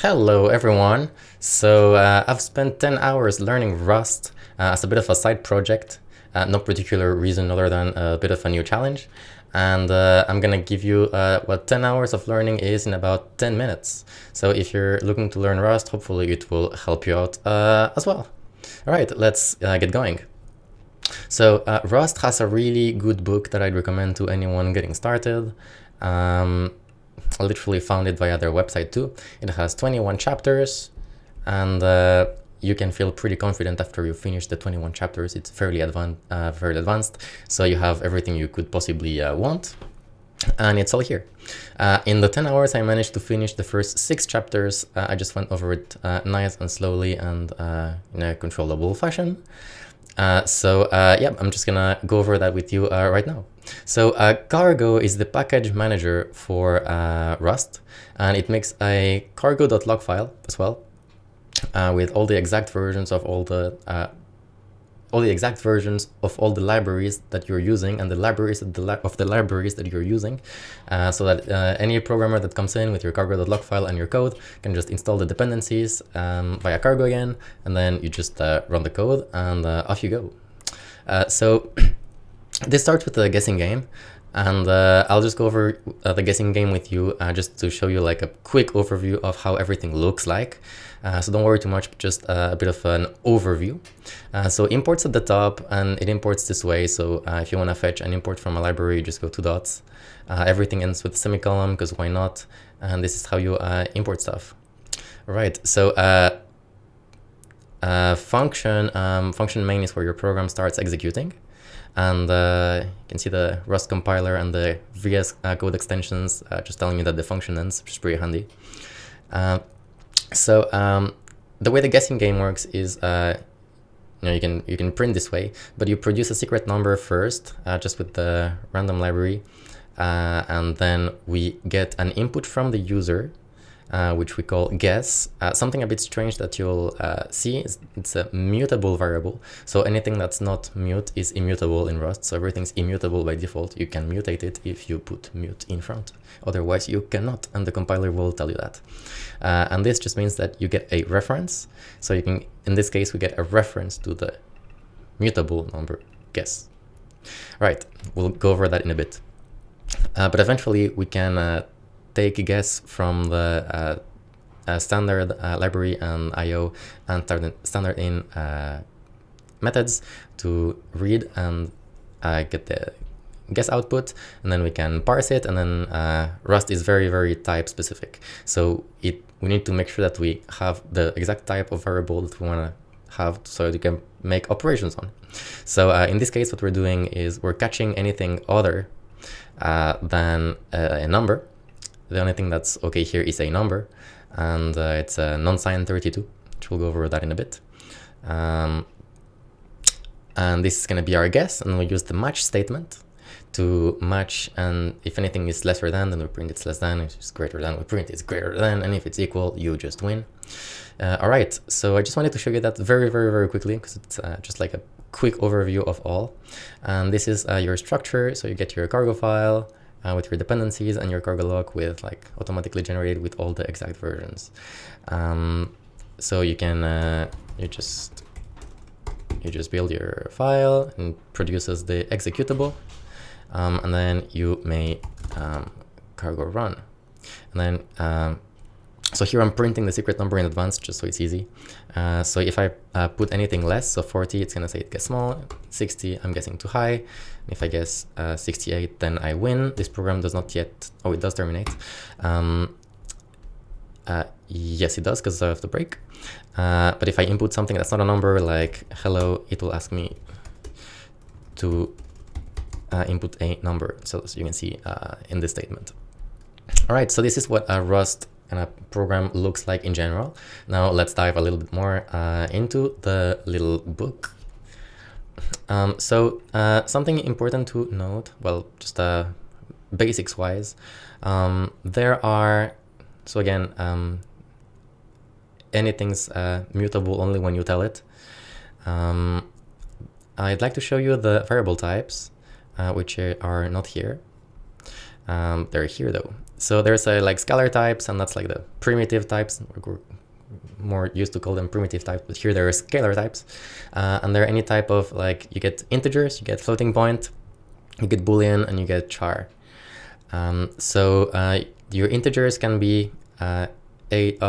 Hello everyone. I've spent 10 hours learning Rust as a bit of a side project, no particular reason other than a bit of a new challenge. And I'm gonna give you what 10 hours of learning is in about 10 minutes. So if you're looking to learn Rust, hopefully it will help you out as well. All right, let's get going. Rust has a really good book that I'd recommend to anyone getting started. I literally found it via their website too. It has 21 chapters, and you can feel pretty confident after you finish the 21 chapters. It's fairly advanced, so you have everything you could possibly want, and it's all here. In the 10 hours, I managed to finish the first 6 chapters. I just went over it nice and slowly and in a controllable fashion. I'm just gonna go over that with you right now. Cargo is the package manager for Rust, and it makes a cargo.log file as well with all the exact versions of all the libraries that you're using and the libraries of the libraries that you're using, so that any programmer that comes in with your cargo.log file and your code can just install the dependencies via cargo again, and then you just run the code and off you go. This starts with the guessing game, and I'll just go over the guessing game with you just to show you like a quick overview of how everything looks like. So don't worry too much, just a bit of an overview. So imports at the top, and it imports this way. So if you want to fetch an import from a library, you just go 2 dots. Everything ends with a semicolon, because why not? And this is how you import stuff. All right, so function main is where your program starts executing. And you can see the Rust compiler and the VS code extensions just telling me that the function ends, which is pretty handy. The way the guessing game works is you can print this way, but you produce a secret number first, just with the random library, and then we get an input from the user, which we call guess. Something a bit strange that you'll see is it's a mutable variable. So anything that's not mute is immutable in Rust. So everything's immutable by default. You can mutate it if you put mute in front. Otherwise you cannot, and the compiler will tell you that. And this just means that you get a reference. So you can, in this case, we get a reference to the mutable number guess. Right, we'll go over that in a bit. But eventually we can take a guess from the standard library and IO and standard in methods to read and get the guess output, and then we can parse it, and then Rust is very, very type specific. So we need to make sure that we have the exact type of variable that we want to have so that you can make operations on. So in this case, what we're doing is we're catching anything other than a number. The only thing that's okay here is a number, and it's a non-signed 32, which we'll go over that in a bit. And this is going to be our guess, and we use the match statement to match, and if anything is lesser than, then we print it's less than. If it's greater than, we print it's greater than, and if it's equal, you just win. All right, so I just wanted to show you that very, very, very quickly, because it's just like a quick overview of all. And this is your structure, so you get your cargo file, with your dependencies and your cargo log with like automatically generated with all the exact versions. So you can you just build your file and produces the executable, and then you may cargo run, and then so here I'm printing the secret number in advance just so it's easy. So if I put anything less, so 40, it's gonna say it gets small. 60, I'm guessing too high. If I guess 68, then I win. This program does not yet, oh, it does terminate. Yes, it does, because of the break. But if I input something that's not a number, like hello, it will ask me to input a number. So you can see in this statement. All right, so this is what a Rust and a program looks like in general. Now let's dive a little bit more into the little book. Something important to note, well, just basics wise, there are, so again, anything's mutable only when you tell it. I'd like to show you the variable types, which are not here. They're here though. So there's like scalar types, and that's like the primitive types. We're more used to call them primitive types, but here there are scalar types. And they're any type of, like, you get integers, you get floating point, you get Boolean, and you get char. So your integers can be from 8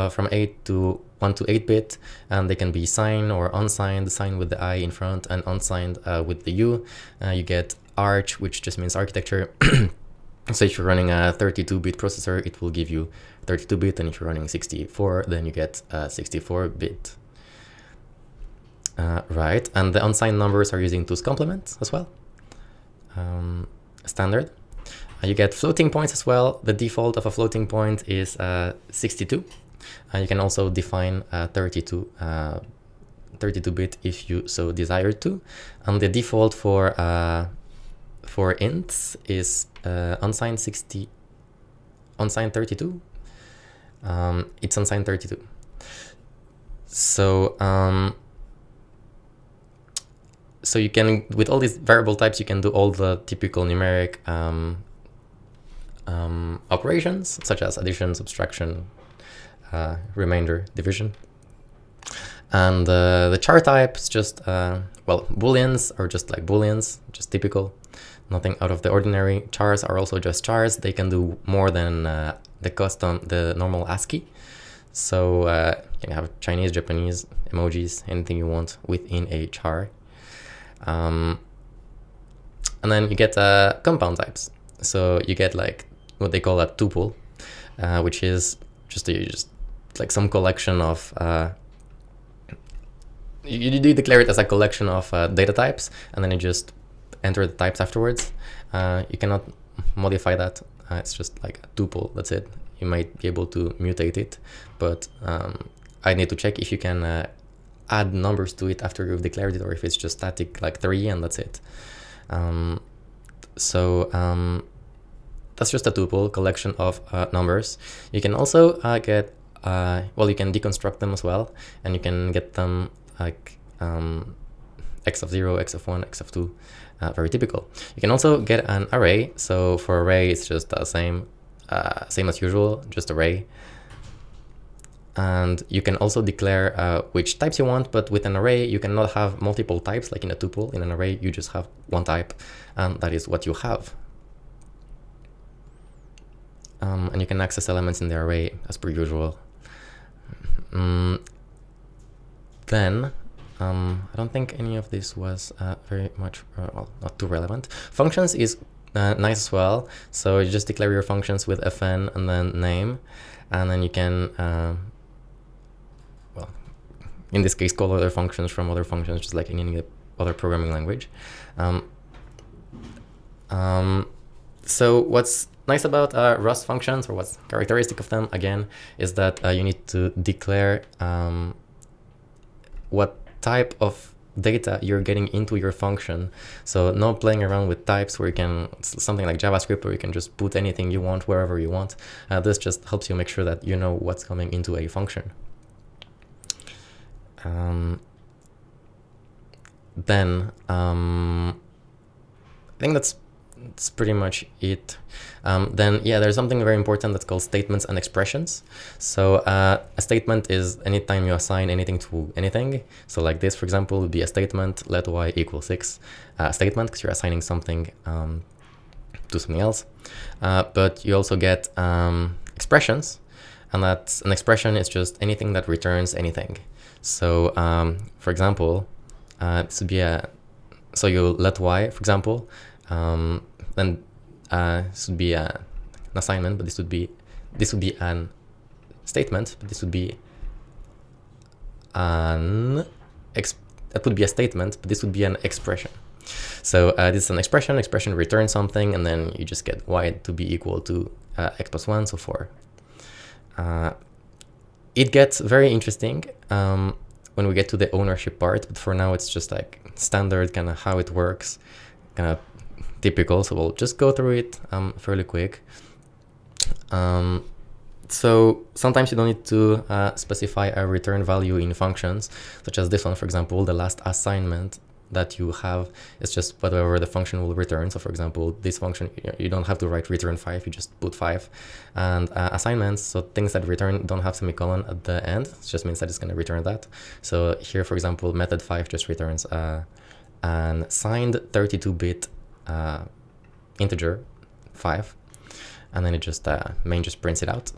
to 1 to 8-bit, and they can be signed or unsigned, signed with the I in front and unsigned with the U. You get arch, which just means architecture. So if you're running a 32-bit processor, it will give you 32-bit, and if you're running 64, then you get 64-bit. Right, and the unsigned numbers are using 2's complement as well, standard. You get floating points as well. The default of a floating point is 62. You can also define 32-bit if you so desire to. And the default for ints is unsigned 32. It's unsigned 32. So so you can, with all these variable types, you can do all the typical numeric operations, such as addition, subtraction, remainder, division. And the char types, just well, booleans are just like booleans, just typical, nothing out of the ordinary. Chars are also just chars. They can do more than the normal ASCII. So you can have Chinese, Japanese, emojis, anything you want within a char. And then you get compound types. So you get like what they call a tuple, which is just like some collection of you declare it as a collection of data types, and then you just enter the types afterwards. You cannot modify that. It's just like a tuple. That's it. You might be able to mutate it, but I need to check if you can add numbers to it after you've declared it, or if it's just static, like 3, and that's it. That's just a tuple, collection of numbers. You can also get, well, you can deconstruct them as well, and you can get them like x of 0, x of 1, x of 2, very typical. You can also get an array. So for array, it's just the same as usual, just array. And you can also declare which types you want, but with an array, you cannot have multiple types like in a tuple. In an array, you just have one type, and that is what you have. And you can access elements in the array as per usual. Then, I don't think any of this was very much, well, not too relevant. Functions is nice as well. So you just declare your functions with fn and then name, and then you can, well, in this case, call other functions from other functions, just like in any other programming language. So what's nice about Rust functions, or what's characteristic of them, again, is that you need to declare what type of data you're getting into your function. So no playing around with types where you can, something like JavaScript, where you can just put anything you want wherever you want. This just helps you make sure that you know what's coming into a function. Then I think that's pretty much it. Then yeah, there's something very important that's called statements and expressions. So a statement is anytime you assign anything to anything. So like this, for example, would be a statement, let y equal 6. Statement, because you're assigning something to something else. But you also get expressions, and that's an expression is just anything that returns anything. So for example, this would be so you let y, for example, then this would be an assignment, but this would be an statement, but this would be that would be a statement, but this would be an expression. So this is an expression. Expression returns something, and then you just get y to be equal to x plus 1, so 4. It gets very interesting when we get to the ownership part, but for now it's just like standard, kind of how it works, kind of typical. So we'll just go through it fairly quick. So sometimes you don't need to specify a return value in functions, such as this one, for example, the last assignment. that you have is just whatever the function will return. So for example, this function, you don't have to write return 5, you just put 5. And assignments, so things that return don't have semicolon at the end, it just means that it's going to return that. So here, for example, method 5 just returns an signed 32-bit integer 5, and then it just main just prints it out.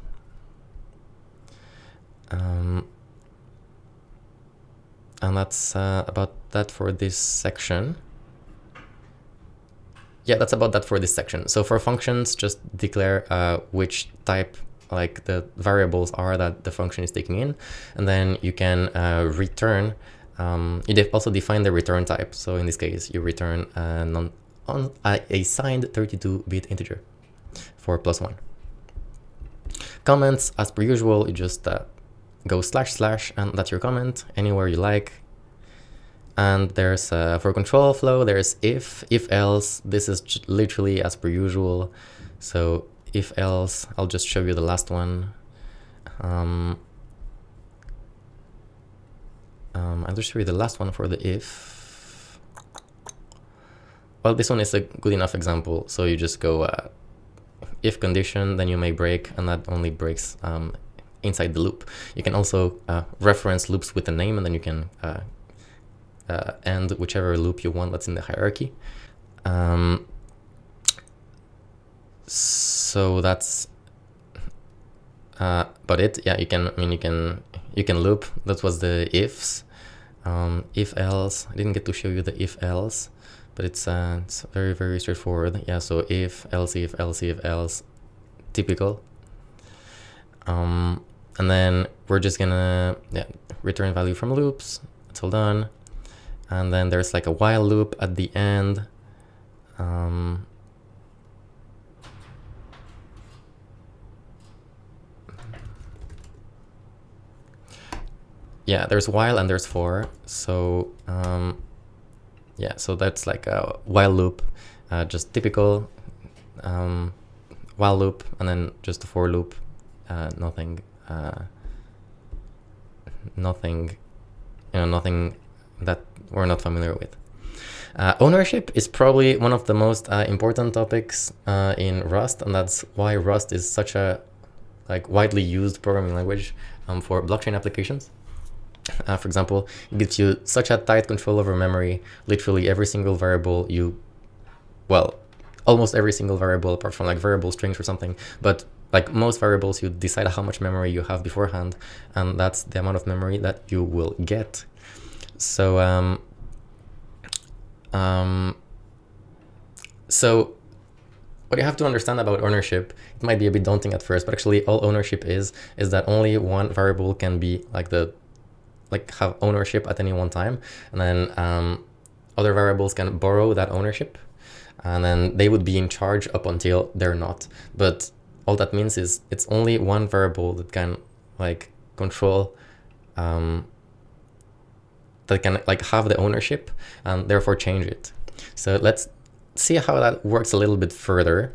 And that's about that for this section. Yeah, that's about that for this section. So for functions, just declare which type, like the variables are that the function is taking in, and then you can return. You also define the return type. So in this case, you return a signed 32-bit integer for +1. Comments, as per usual, you just go // and that's your comment anywhere you like. And there's for control flow, there's if else. This is literally as per usual. So if else, I'll just show you the last one. I'll just show you the last one for the if. Well, this one is a good enough example. So you just go if condition, then you may break, and that only breaks inside the loop. You can also reference loops with a name, and then you can end whichever loop you want that's in the hierarchy. So that's about it. Yeah, you can. I mean, you can loop. That was the ifs. If else. I didn't get to show you the if else, but it's very, very straightforward. Yeah. So if else, typical. And then we're just gonna return value from loops. It's all done. And then there's like a while loop at the end. Yeah, there's while and there's for. So yeah, so that's like a while loop, just typical while loop, and then just a for loop. Nothing, nothing that we're not familiar with. Ownership is probably one of the most important topics in Rust, and that's why Rust is such a widely used programming language for blockchain applications. For example, it gives you such a tight control over memory. Literally every single variable almost every single variable apart from variable strings or something, but most variables, you decide how much memory you have beforehand, and that's the amount of memory that you will get. So so what you have to understand about ownership, it might be a bit daunting at first, but actually all ownership is that only one variable can be have ownership at any one time, and then other variables can borrow that ownership, and then they would be in charge up until they're not. But all that means is it's only one variable that can control, that can have the ownership and therefore change it. So let's see how that works a little bit further.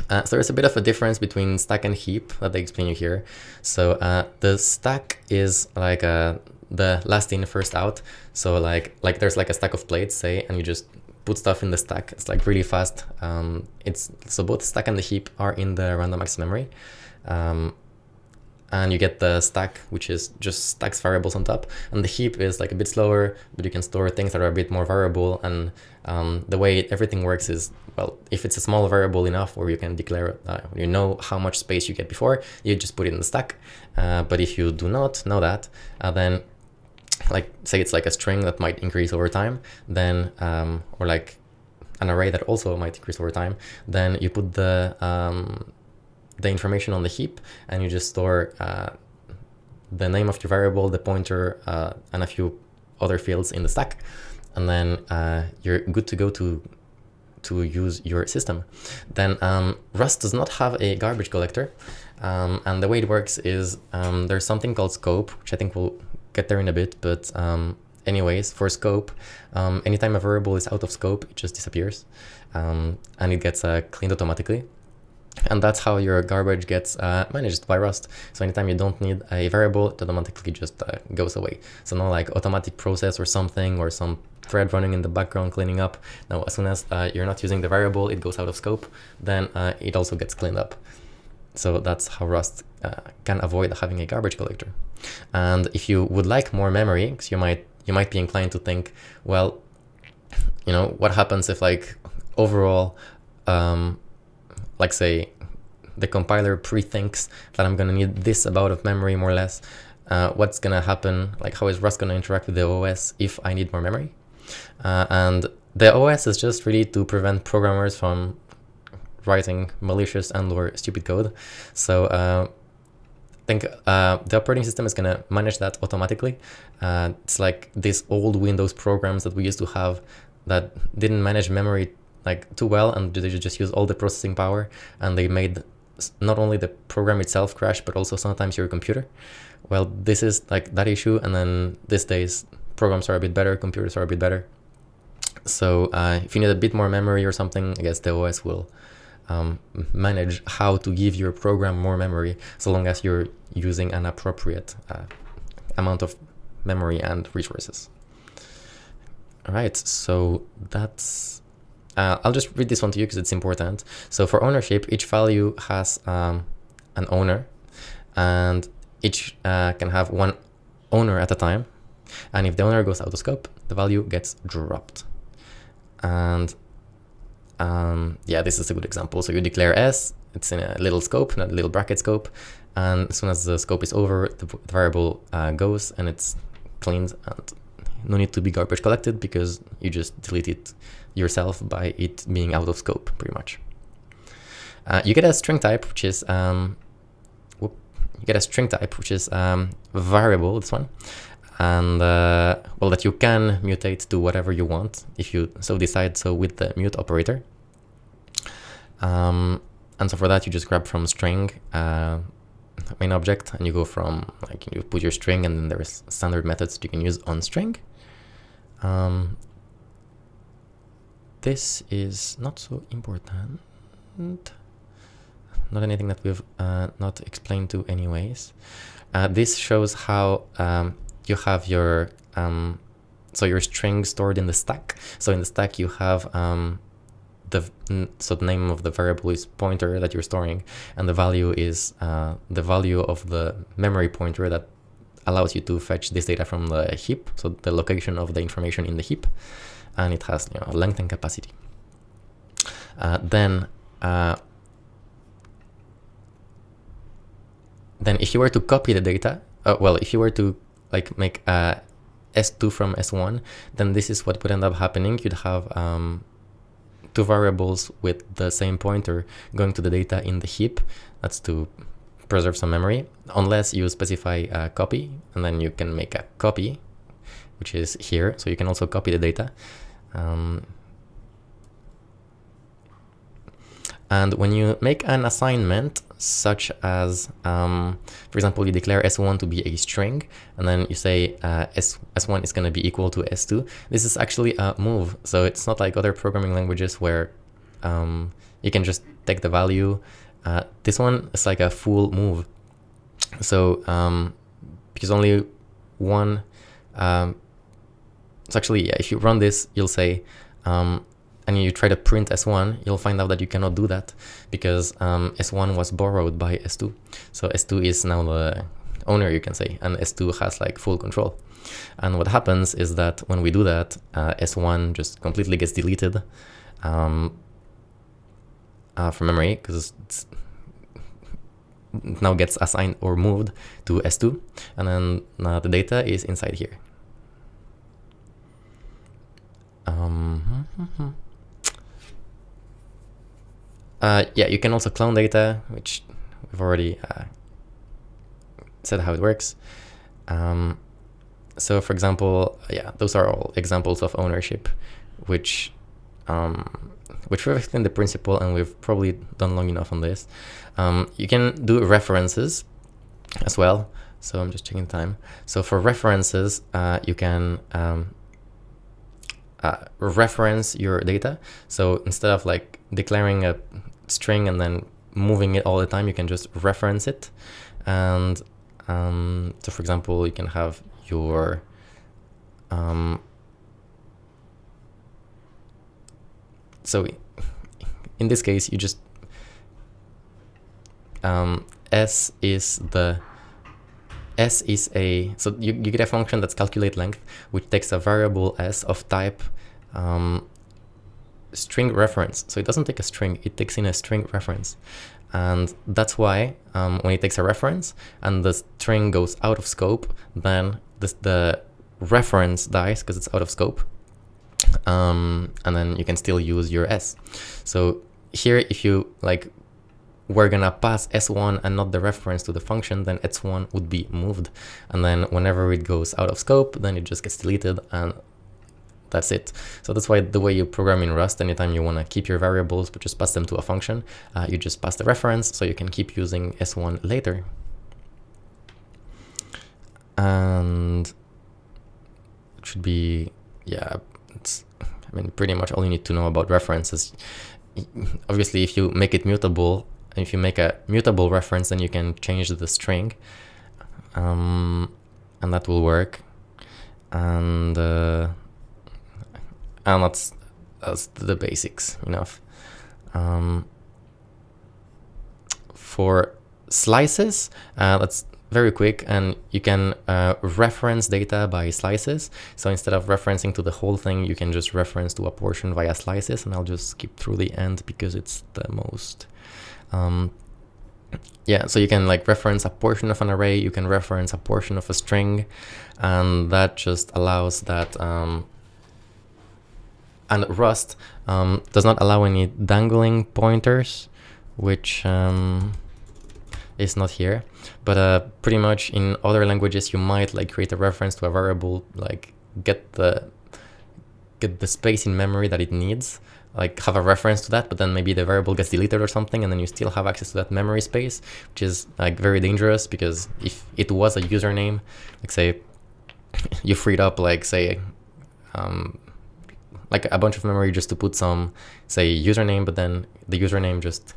So there's a bit of a difference between stack and heap that they explain you here. So the stack is the last in, first out. So there's a stack of plates, say, and you just put stuff in the stack. It's really fast. So both stack and the heap are in the random access memory. And you get the stack, which is just stacks variables on top, and the heap is a bit slower, but you can store things that are a bit more variable. And the way everything works is, if it's a small variable enough where you can declare, you know how much space you get before, you just put it in the stack. But if you do not know that, then say it's a string that might increase over time, then or an array that also might increase over time, then you put the information on the heap, and you just store the name of your variable, the pointer, and a few other fields in the stack, and then you're good to go to use your system. Then Rust does not have a garbage collector, and the way it works is there's something called scope, which I think we'll get there in a bit, but anyways, for scope, anytime a variable is out of scope, it just disappears, and it gets cleaned automatically. And that's how your garbage gets managed by Rust. So anytime you don't need a variable, it automatically just goes away. So no automatic process or something, or some thread running in the background cleaning up. Now, as soon as you're not using the variable, it goes out of scope, then it also gets cleaned up. So that's how Rust can avoid having a garbage collector. And if you would like more memory, because you might be inclined to think, well, you know, what happens if like overall, like say, the compiler pre-thinks that I'm gonna need this amount of memory more or less. What's gonna happen? Like, how is Rust gonna interact with the OS if I need more memory? And the OS is just really to prevent programmers from writing malicious and/or stupid code. So I think the operating system is gonna manage that automatically. It's like these old Windows programs that we used to have that didn't manage memory like too well, and they just use all the processing power, and they made not only the program itself crash, but also sometimes your computer. Well, this is like that issue, and then these days programs are a bit better, computers are a bit better. So if you need a bit more memory or something, I guess the OS will manage how to give your program more memory, so long as you're using an appropriate amount of memory and resources. All right, so that's I'll just read this one to you because it's important. So for ownership, each value has an owner, and each can have one owner at a time. And if the owner goes out of scope, the value gets dropped. And yeah, this is a good example. So you declare S, it's in a little scope, not a little bracket scope. And as soon as the scope is over, the variable goes and it's cleaned, and no need to be garbage collected because you just delete it yourself by it being out of scope, pretty much. You get a string type, which is variable, this one, and well, that you can mutate to whatever you want if you so decide so with the mute operator. And so for that, you just grab from string main object, and you go from like you put your string, and then there's standard methods you can use on string. This is not so important, not anything that we've not explained to anyways. This shows how you have your so your string stored in the stack. So in the stack you have the name of the variable is pointer that you're storing, and the value is the value of the memory pointer that allows you to fetch this data from the heap, so the location of the information in the heap, and it has length and capacity. Then if you were to copy the data, if you were to like make S2 from S1, then this is what would end up happening. You'd have two variables with the same pointer going to the data in the heap. That's to preserve some memory, unless you specify a copy, and then you can make a copy, which is here. So you can also copy the data. And when you make an assignment, such as, for example, you declare S1 to be a string, and then you say S1 is going to be equal to S2, this is actually a move. So it's not like other programming languages where you can just take the value. This one is like a full move. So because only one, it's actually, yeah, if you run this, you'll say, and you try to print S1, you'll find out that you cannot do that because S1 was borrowed by S2. So S2 is now the owner, you can say, and S2 has like full control. And what happens is that when we do that, S1 just completely gets deleted from memory because it now gets assigned or moved to S2, and then the data is inside here. Yeah, you can also clone data, which we've already said how it works. So for example, yeah, those are all examples of ownership, which we've explained the principle, and we've probably done long enough on this. You can do references as well. So I'm just checking time. So for references, you can reference your data. So instead of like declaring a string and then moving it all the time, you can just reference it. And so for example, you can have your so in this case, you just S is a, so you get a function that's calculate length, which takes a variable S of type string reference. So it doesn't take a string, it takes in a string reference. And that's why when it takes a reference and the string goes out of scope, then the reference dies because it's out of scope. And then you can still use your S. So here, if you like, we're gonna pass S1 and not the reference to the function, then S1 would be moved. And then whenever it goes out of scope, then it just gets deleted, and that's it. So that's why the way you program in Rust, anytime you wanna keep your variables but just pass them to a function, you just pass the reference so you can keep using S1 later. And it should be, yeah, it's, I mean, pretty much all you need to know about references. Obviously, if you make it mutable, and if you make a mutable reference, then you can change the string, and that will work. And that's the basics enough. For slices, that's very quick, and you can reference data by slices. So instead of referencing to the whole thing, you can just reference to a portion via slices, and I'll just skip through the end because it's the most yeah, so you can like reference a portion of an array, you can reference a portion of a string, and that just allows that and Rust does not allow any dangling pointers, which is not here, but pretty much in other languages you might like create a reference to a variable, like get the space in memory that it needs, like have a reference to that, but then maybe the variable gets deleted or something, and then you still have access to that memory space, which is like very dangerous, because if it was a username, like say you freed up like say like a bunch of memory just to put some say username, but then the username just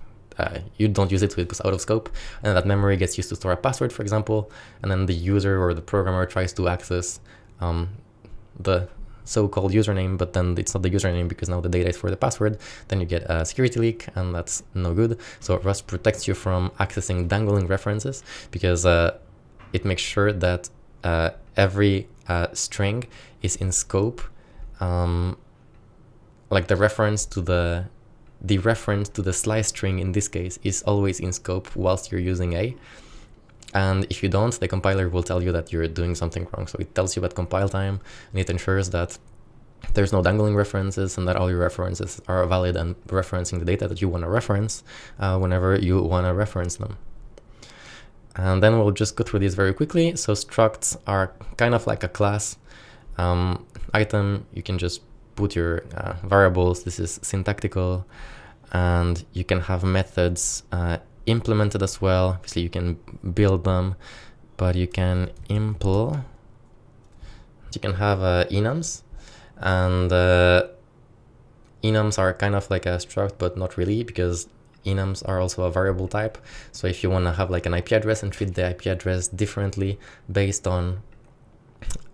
you don't use it, so it goes out of scope, and that memory gets used to store a password, for example, and then the user or the programmer tries to access the so-called username, but then it's not the username because now the data is for the password, then you get a security leak, and that's no good. So Rust protects you from accessing dangling references, because it makes sure that every string is in scope. Like the reference to the slice string in this case is always in scope whilst you're using A. And if you don't, the compiler will tell you that you're doing something wrong. So it tells you at compile time, and it ensures that there's no dangling references and that all your references are valid and referencing the data that you want to reference whenever you want to reference them. And then we'll just go through these very quickly. So structs are kind of like a class. Item, you can just put your variables. This is syntactical, and you can have methods implemented as well. Obviously you can build them, but you can impl. You can have enums, and enums are kind of like a struct, but not really, because enums are also a variable type. So if you want to have like an IP address and treat the IP address differently based on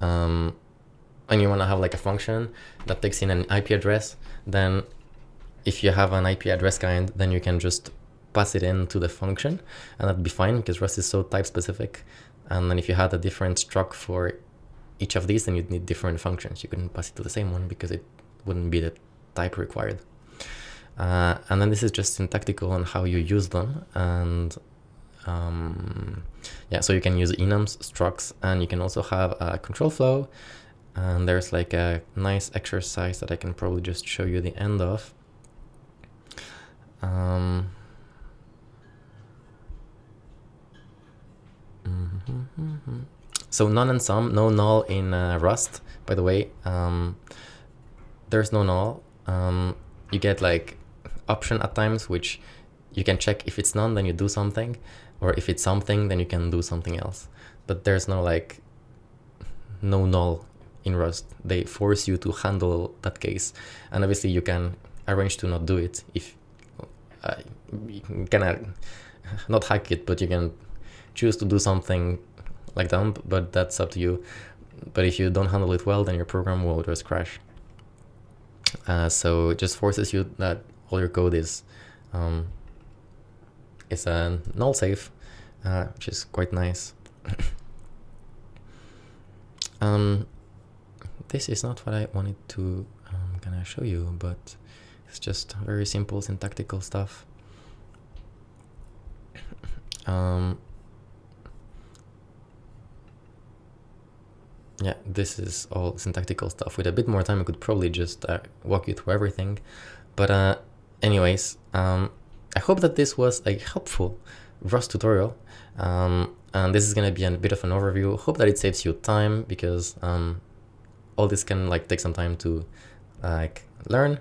and you want to have like a function that takes in an IP address, then if you have an IP address kind, then you can just pass it into the function, and that'd be fine, because Rust is so type specific. And then if you had a different struct for each of these, then you'd need different functions. You couldn't pass it to the same one because it wouldn't be the type required. And then this is just syntactical on how you use them. And yeah, so you can use enums, structs, and you can also have a control flow. And there's like a nice exercise that I can probably just show you the end of. So none and some, no null in Rust, by the way. There's no null. You get like option at times, which you can check. If it's none, then you do something, or if it's something, then you can do something else. But there's no like no null in Rust. They force you to handle that case, and obviously you can arrange to not do it. If you can not hack it, but you can choose to do something like dump, but that's up to you. But if you don't handle it well, then your program will just crash. So it just forces you that all your code is a null safe, which is quite nice. This is not what I wanted to gonna show you, but it's just very simple syntactical stuff. Yeah, this is all syntactical stuff. With a bit more time, I could probably just walk you through everything. But anyways, I hope that this was a helpful Rust tutorial. And this is gonna be a bit of an overview. Hope that it saves you time, because all this can like take some time to learn.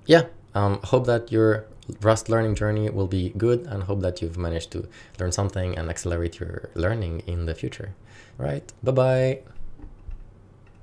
Yeah, hope that your Rust learning journey will be good, and hope that you've managed to learn something and accelerate your learning in the future. All right, bye-bye.